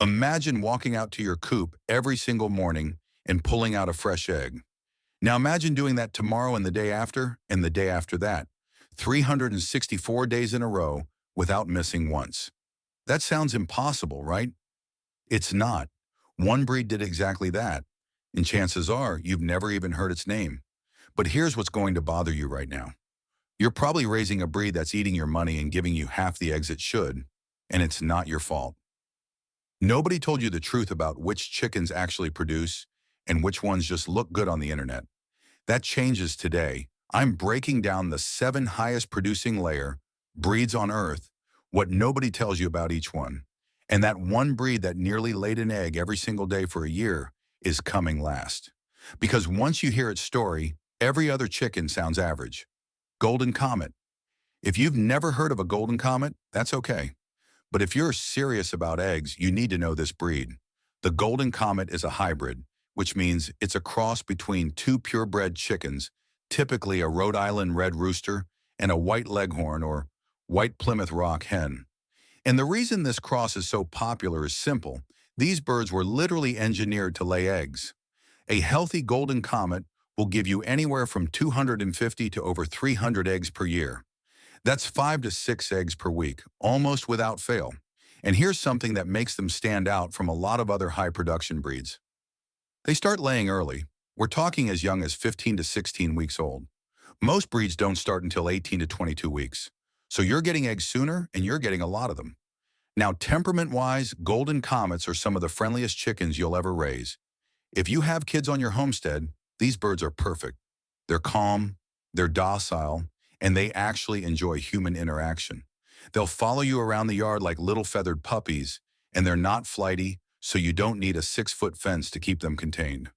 Imagine walking out to your coop every single morning and pulling out a fresh egg. Now imagine doing that tomorrow and the day after that, 364 days in a row without missing once. That sounds impossible, right? It's not. One breed did exactly that, and chances are you've never even heard its name. But here's what's going to bother you right now. You're probably raising a breed that's eating your money and giving you half the eggs it should, and it's not your fault. Nobody told you the truth about which chickens actually produce and which ones just look good on the internet. That changes today. I'm breaking down the 7 highest producing layer breeds on Earth, what nobody tells you about each one. And that one breed that nearly laid an egg every single day for a year is coming last. Because once you hear its story, every other chicken sounds average. Golden Comet. If you've never heard of a Golden Comet, that's okay. But if you're serious about eggs, you need to know this breed. The Golden Comet is a hybrid, which means it's a cross between 2 purebred chickens, typically a Rhode Island Red rooster and a White Leghorn or White Plymouth Rock hen. And the reason this cross is so popular is simple. These birds were literally engineered to lay eggs. A healthy Golden Comet will give you anywhere from 250 to over 300 eggs per year. That's 5 to 6 eggs per week, almost without fail. And here's something that makes them stand out from a lot of other high production breeds. They start laying early. We're talking as young as 15 to 16 weeks old. Most breeds don't start until 18 to 22 weeks. So you're getting eggs sooner and you're getting a lot of them. Now, temperament-wise, Golden Comets are some of the friendliest chickens you'll ever raise. If you have kids on your homestead, these birds are perfect. They're calm, they're docile, and they actually enjoy human interaction. They'll follow you around the yard like little feathered puppies, and they're not flighty, so you don't need a 6-foot fence to keep them contained.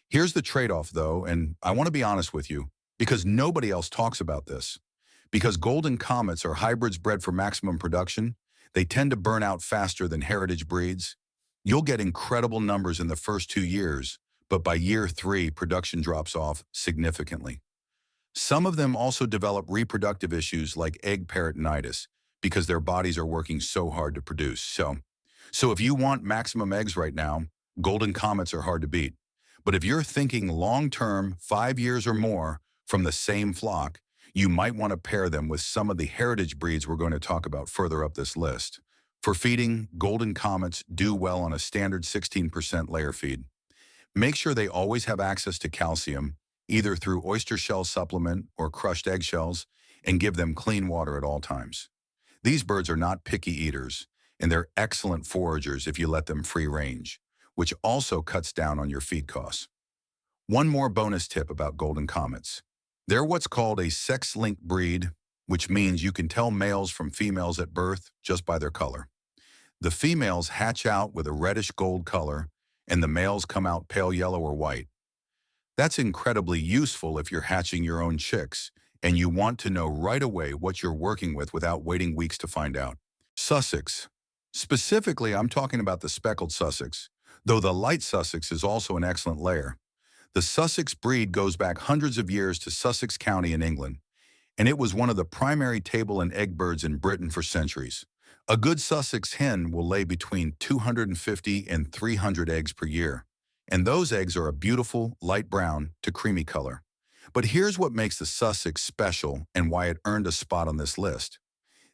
Here's the trade-off, though, and I want to be honest with you, because nobody else talks about this. Because Golden Comets are hybrids bred for maximum production, they tend to burn out faster than heritage breeds. You'll get incredible numbers in the first 2 years, but by year 3, production drops off significantly. Some of them also develop reproductive issues like egg peritonitis because their bodies are working so hard to produce. So if you want maximum eggs right now, Golden Comets are hard to beat. But if you're thinking long-term, 5 years or more from the same flock, you might want to pair them with some of the heritage breeds we're going to talk about further up this list. For feeding, Golden Comets do well on a standard 16% layer feed. Make sure they always have access to calcium, either through oyster shell supplement or crushed eggshells, and give them clean water at all times. These birds are not picky eaters, and they're excellent foragers if you let them free range, which also cuts down on your feed costs. One more bonus tip about Golden Comets. They're what's called a sex-linked breed, which means you can tell males from females at birth just by their color. The females hatch out with a reddish gold color, and the males come out pale yellow or white. That's incredibly useful if you're hatching your own chicks, and you want to know right away what you're working with without waiting weeks to find out. Sussex. Specifically, I'm talking about the speckled Sussex, though the light Sussex is also an excellent layer. The Sussex breed goes back hundreds of years to Sussex County in England, and it was one of the primary table and egg birds in Britain for centuries. A good Sussex hen will lay between 250 and 300 eggs per year, and those eggs are a beautiful light brown to creamy color. But here's what makes the Sussex special and why it earned a spot on this list.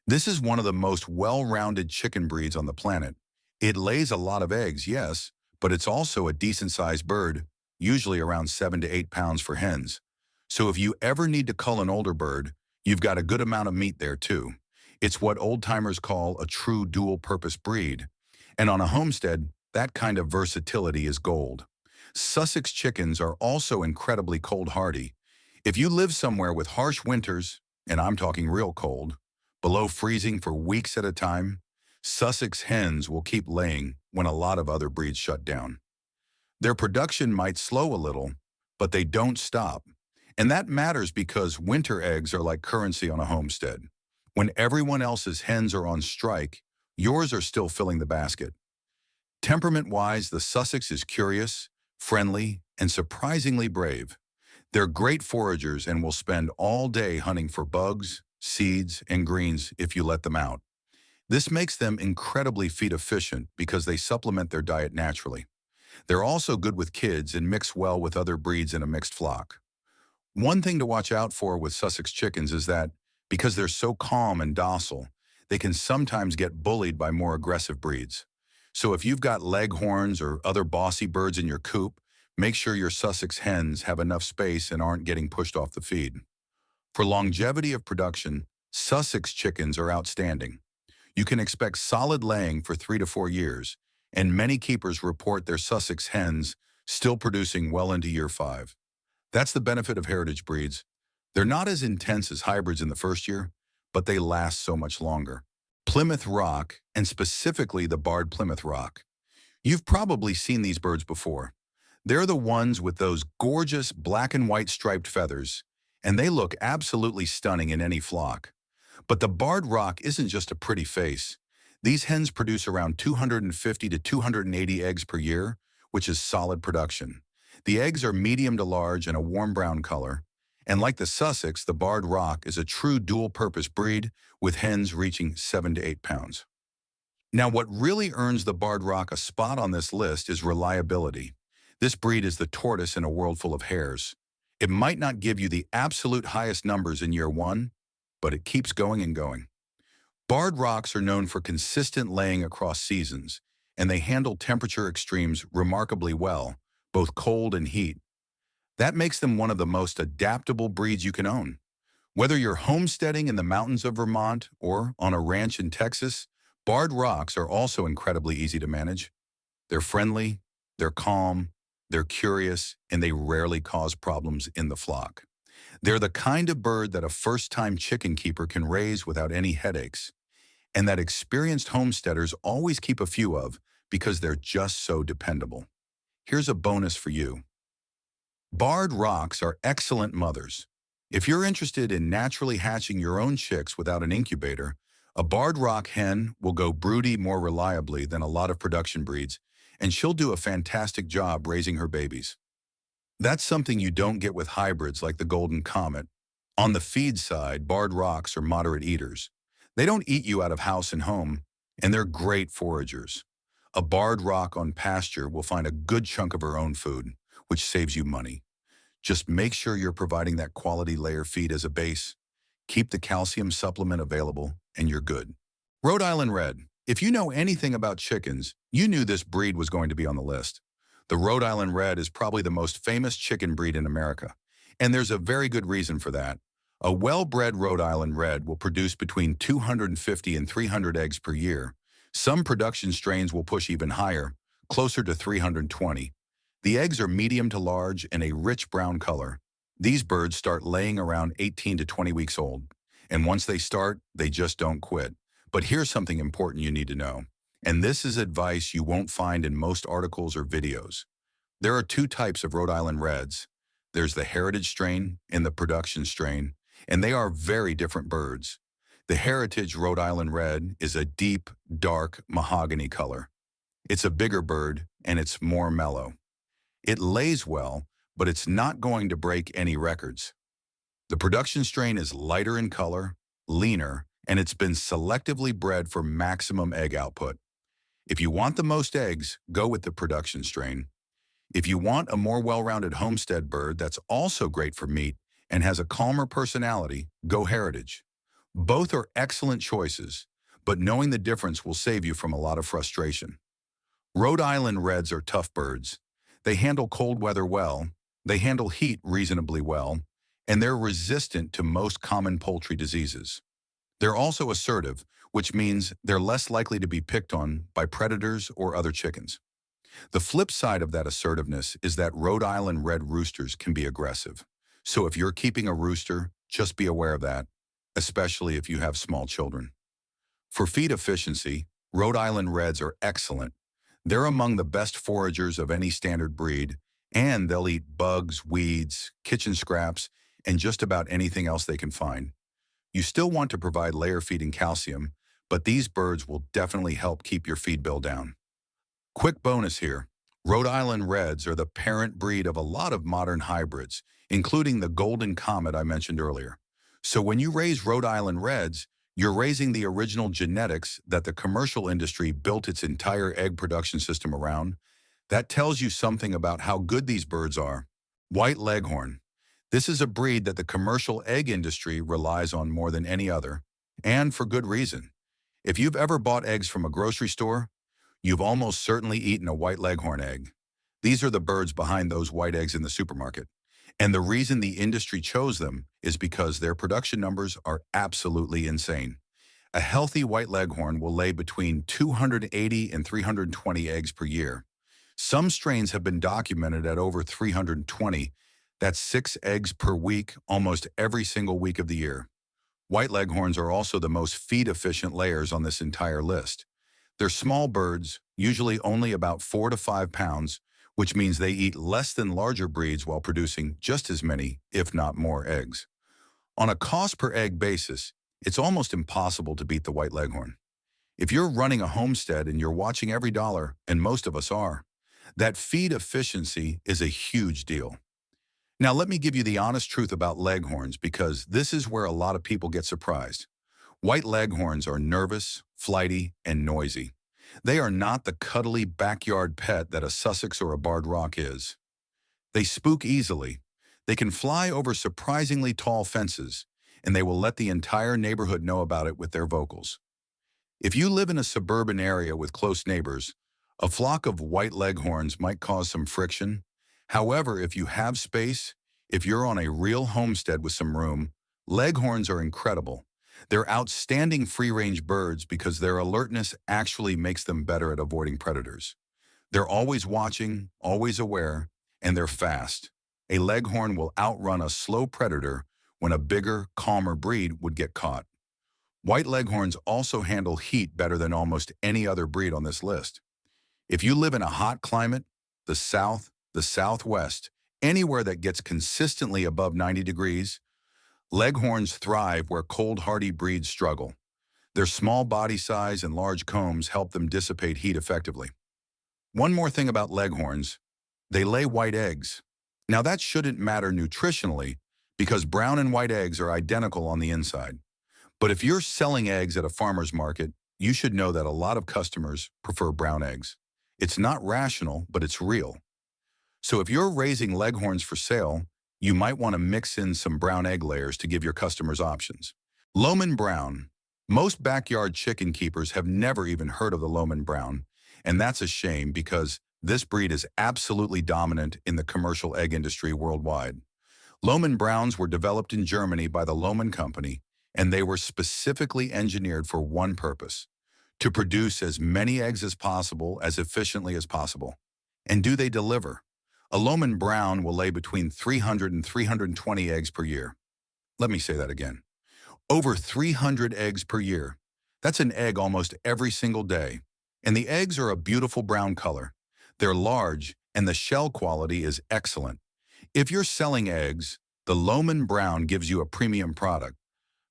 This is one of the most well-rounded chicken breeds on the planet. It lays a lot of eggs, yes, but it's also a decent-sized bird, usually around 7 to 8 pounds for hens. So if you ever need to cull an older bird, you've got a good amount of meat there too. It's what old-timers call a true dual-purpose breed. And on a homestead, that kind of versatility is gold. Sussex chickens are also incredibly cold-hardy. If you live somewhere with harsh winters, and I'm talking real cold, below freezing for weeks at a time, Sussex hens will keep laying when a lot of other breeds shut down. Their production might slow a little, but they don't stop. And that matters because winter eggs are like currency on a homestead. When everyone else's hens are on strike, yours are still filling the basket. Temperament-wise, the Sussex is curious, friendly, and surprisingly brave. They're great foragers and will spend all day hunting for bugs, seeds, and greens if you let them out. This makes them incredibly feed efficient because they supplement their diet naturally. They're also good with kids and mix well with other breeds in a mixed flock. One thing to watch out for with Sussex chickens is that, because they're so calm and docile, they can sometimes get bullied by more aggressive breeds. So if you've got Leghorns or other bossy birds in your coop, make sure your Sussex hens have enough space and aren't getting pushed off the feed. For longevity of production, Sussex chickens are outstanding. You can expect solid laying for 3 to 4 years, and many keepers report their Sussex hens still producing well into year 5. That's the benefit of heritage breeds. They're not as intense as hybrids in the first year, but they last so much longer. Plymouth Rock, and specifically the barred Plymouth Rock. You've probably seen these birds before. They're the ones with those gorgeous black and white striped feathers, and they look absolutely stunning in any flock. But the barred rock isn't just a pretty face. These hens produce around 250 to 280 eggs per year, which is solid production. The eggs are medium to large and a warm brown color. And like the Sussex, the barred rock is a true dual-purpose breed with hens reaching 7 to 8 pounds. Now, what really earns the barred rock a spot on this list is reliability. This breed is the tortoise in a world full of hares. It might not give you the absolute highest numbers in year 1, but it keeps going and going. Barred rocks are known for consistent laying across seasons, and they handle temperature extremes remarkably well, both cold and heat. That makes them one of the most adaptable breeds you can own. Whether you're homesteading in the mountains of Vermont or on a ranch in Texas, barred rocks are also incredibly easy to manage. They're friendly, they're calm, they're curious, and they rarely cause problems in the flock. They're the kind of bird that a first-time chicken keeper can raise without any headaches, and that experienced homesteaders always keep a few of because they're just so dependable. Here's a bonus for you. Barred rocks are excellent mothers. If you're interested in naturally hatching your own chicks without an incubator, a barred rock hen will go broody more reliably than a lot of production breeds, and she'll do a fantastic job raising her babies. That's something you don't get with hybrids like the golden Comet. On the feed side, barred rocks are moderate eaters. They don't eat you out of house and home, and they're great foragers. A barred rock on pasture will find a good chunk of her own food, which saves you money. Just make sure you're providing that quality layer feed as a base. Keep the calcium supplement available, and you're good. Rhode Island Red. If you know anything about chickens, you knew this breed was going to be on the list. The Rhode Island Red is probably the most famous chicken breed in America, and there's a very good reason for that. A well-bred Rhode Island Red will produce between 250 and 300 eggs per year. Some production strains will push even higher, closer to 320. The eggs are medium to large and a rich brown color. These birds start laying around 18 to 20 weeks old, and once they start, they just don't quit. But here's something important you need to know, and this is advice you won't find in most articles or videos. There are 2 types of Rhode Island Reds. There's the heritage strain and the production strain, and they are very different birds. The heritage Rhode Island Red is a deep, dark mahogany color. It's a bigger bird, and it's more mellow. It lays well, but it's not going to break any records. The production strain is lighter in color, leaner, and it's been selectively bred for maximum egg output. If you want the most eggs, go with the production strain. If you want a more well-rounded homestead bird that's also great for meat and has a calmer personality, go heritage. Both are excellent choices, but knowing the difference will save you from a lot of frustration. Rhode Island Reds are tough birds. They handle cold weather well, they handle heat reasonably well, and they're resistant to most common poultry diseases. They're also assertive, which means they're less likely to be picked on by predators or other chickens. The flip side of that assertiveness is that Rhode Island Red roosters can be aggressive. So if you're keeping a rooster, just be aware of that, especially if you have small children. For feed efficiency, Rhode Island Reds are excellent. They're among the best foragers of any standard breed, and they'll eat bugs, weeds, kitchen scraps, and just about anything else they can find. You still want to provide layer feed and calcium, but these birds will definitely help keep your feed bill down. Quick bonus here. Rhode Island Reds are the parent breed of a lot of modern hybrids, including the golden Comet I mentioned earlier. So when you raise Rhode Island Reds, You're raising the original genetics that the commercial industry built its entire egg production system around. That tells you something about how good these birds are. White Leghorn. This is a breed that the commercial egg industry relies on more than any other, and for good reason. If you've ever bought eggs from a grocery store, you've almost certainly eaten a White Leghorn egg. These are the birds behind those white eggs in the supermarket. And the reason the industry chose them is because their production numbers are absolutely insane. A healthy White Leghorn will lay between 280 and 320 eggs per year. Some strains have been documented at over 320. That's 6 eggs per week, almost every single week of the year. White Leghorns are also the most feed-efficient layers on this entire list. They're small birds, usually only about 4 to 5 pounds, which means they eat less than larger breeds while producing just as many, if not more, eggs. On a cost per egg basis, it's almost impossible to beat the White Leghorn. If you're running a homestead and you're watching every dollar, and most of us are, that feed efficiency is a huge deal. Now let me give you the honest truth about Leghorns, because this is where a lot of people get surprised. White Leghorns are nervous, flighty, and noisy. They are not the cuddly backyard pet that a Sussex or a Barred Rock is. They spook easily. They can fly over surprisingly tall fences, and they will let the entire neighborhood know about it with their vocals. If you live in a suburban area with close neighbors, a flock of White Leghorns might cause some friction. However, if you have space, if you're on a real homestead with some room, Leghorns are incredible. They're outstanding free-range birds because their alertness actually makes them better at avoiding predators. They're always watching, always aware, and they're fast. A Leghorn will outrun a slow predator when a bigger, calmer breed would get caught. White Leghorns also handle heat better than almost any other breed on this list. If you live in a hot climate, the South, the Southwest, anywhere that gets consistently above 90 degrees, Leghorns thrive where cold, hardy breeds struggle. Their small body size and large combs help them dissipate heat effectively. One more thing about Leghorns, they lay white eggs. Now that shouldn't matter nutritionally because brown and white eggs are identical on the inside. But if you're selling eggs at a farmer's market, you should know that a lot of customers prefer brown eggs. It's not rational, but it's real. So if you're raising Leghorns for sale, you might want to mix in some brown egg layers to give your customers options. Lohmann Brown. Most backyard chicken keepers have never even heard of the Lohmann Brown, and that's a shame because this breed is absolutely dominant in the commercial egg industry worldwide. Lohmann Browns were developed in Germany by the Lohmann Company, and they were specifically engineered for one purpose: to produce as many eggs as possible, as efficiently as possible. And do they deliver? A Lohmann Brown will lay between 300 and 320 eggs per year. Let me say that again. Over 300 eggs per year. That's an egg almost every single day. And the eggs are a beautiful brown color. They're large, and the shell quality is excellent. If you're selling eggs, the Lohmann Brown gives you a premium product.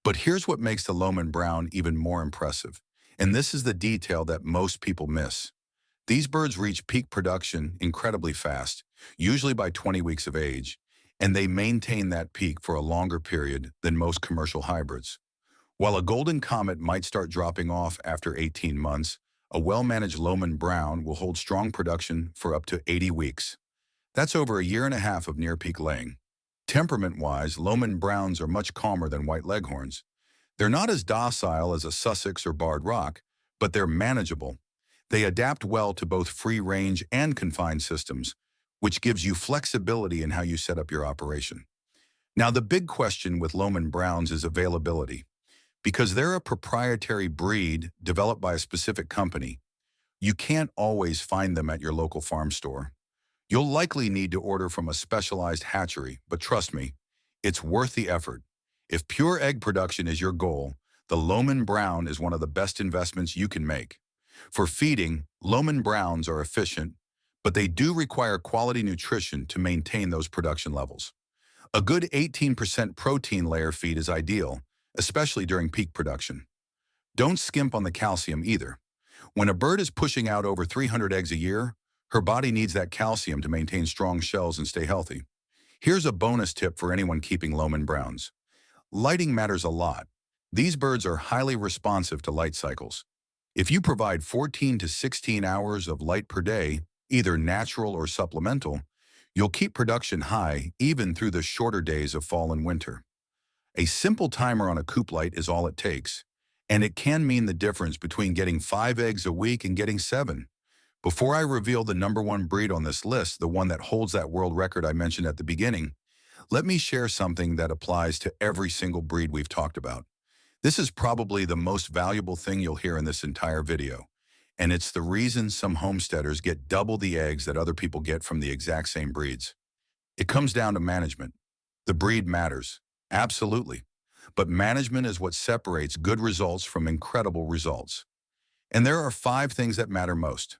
But here's what makes the Lohmann Brown even more impressive. And this is the detail that most people miss. These birds reach peak production incredibly fast, usually by 20 weeks of age, and they maintain that peak for a longer period than most commercial hybrids. While a golden Comet might start dropping off after 18 months, a well-managed Lohmann Brown will hold strong production for up to 80 weeks. That's over a year and a half of near-peak laying. Temperament-wise, Lohmann Browns are much calmer than White Leghorns. They're not as docile as a Sussex or Barred Rock, but they're manageable. They adapt well to both free-range and confined systems, which gives you flexibility in how you set up your operation. Now, the big question with Lohmann Browns is availability. Because they're a proprietary breed developed by a specific company, you can't always find them at your local farm store. You'll likely need to order from a specialized hatchery, but trust me, it's worth the effort. If pure egg production is your goal, the Lohmann Brown is one of the best investments you can make. For feeding, Lohmann Browns are efficient, but they do require quality nutrition to maintain those production levels. A good 18% protein layer feed is ideal, especially during peak production. Don't skimp on the calcium either. When a bird is pushing out over 300 eggs a year, her body needs that calcium to maintain strong shells and stay healthy. Here's a bonus tip for anyone keeping Lohmann Browns. Lighting matters a lot. These birds are highly responsive to light cycles. If you provide 14 to 16 hours of light per day, either natural or supplemental, you'll keep production high even through the shorter days of fall and winter. A simple timer on a coop light is all it takes, and it can mean the difference between getting 5 eggs a week and getting 7. Before I reveal the number one breed on this list, the one that holds that world record I mentioned at the beginning, let me share something that applies to every single breed we've talked about. This is probably the most valuable thing you'll hear in this entire video, and it's the reason some homesteaders get double the eggs that other people get from the exact same breeds. It comes down to management. The breed matters, absolutely, but management is what separates good results from incredible results. And there are 5 things that matter most.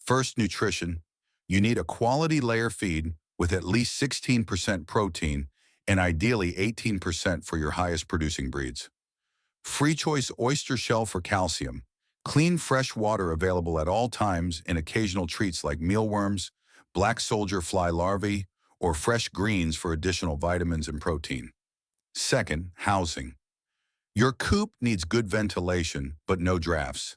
First, nutrition. You need a quality layer feed with at least 16% protein and ideally 18% for your highest producing breeds. Free choice oyster shell for calcium. Clean fresh water available at all times and occasional treats like mealworms, black soldier fly larvae, or fresh greens for additional vitamins and protein. Second, housing. Your coop needs good ventilation, but no drafts.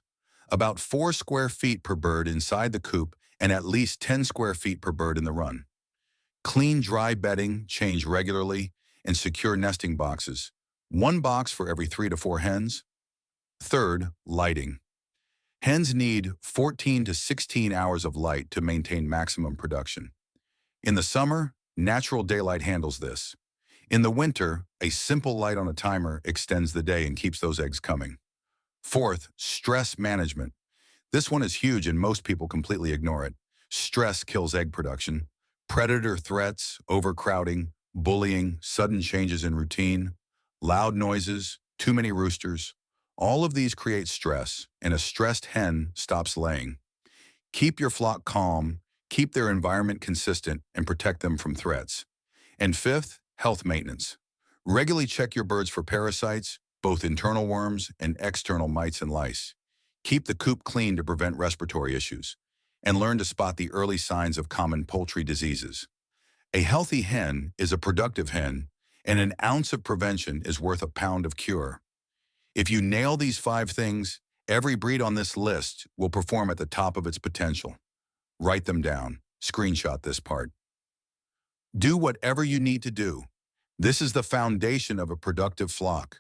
About 4 square feet per bird inside the coop and at least 10 square feet per bird in the run. Clean, dry bedding, change regularly, and secure nesting boxes. 1 box for every 3 to 4 hens. Third, lighting. Hens need 14 to 16 hours of light to maintain maximum production. In the summer, natural daylight handles this. In the winter, a simple light on a timer extends the day and keeps those eggs coming. Fourth, stress management. This one is huge and most people completely ignore it. Stress kills egg production. Predator threats, overcrowding, bullying, sudden changes in routine, loud noises, too many roosters. All of these create stress, and a stressed hen stops laying. Keep your flock calm, keep their environment consistent, and protect them from threats. And fifth, health maintenance. Regularly check your birds for parasites, both internal worms and external mites and lice. Keep the coop clean to prevent respiratory issues, and learn to spot the early signs of common poultry diseases. A healthy hen is a productive hen, and an ounce of prevention is worth a pound of cure. If you nail these 5 things, every breed on this list will perform at the top of its potential. Write them down. Screenshot this part. Do whatever you need to do. This is the foundation of a productive flock.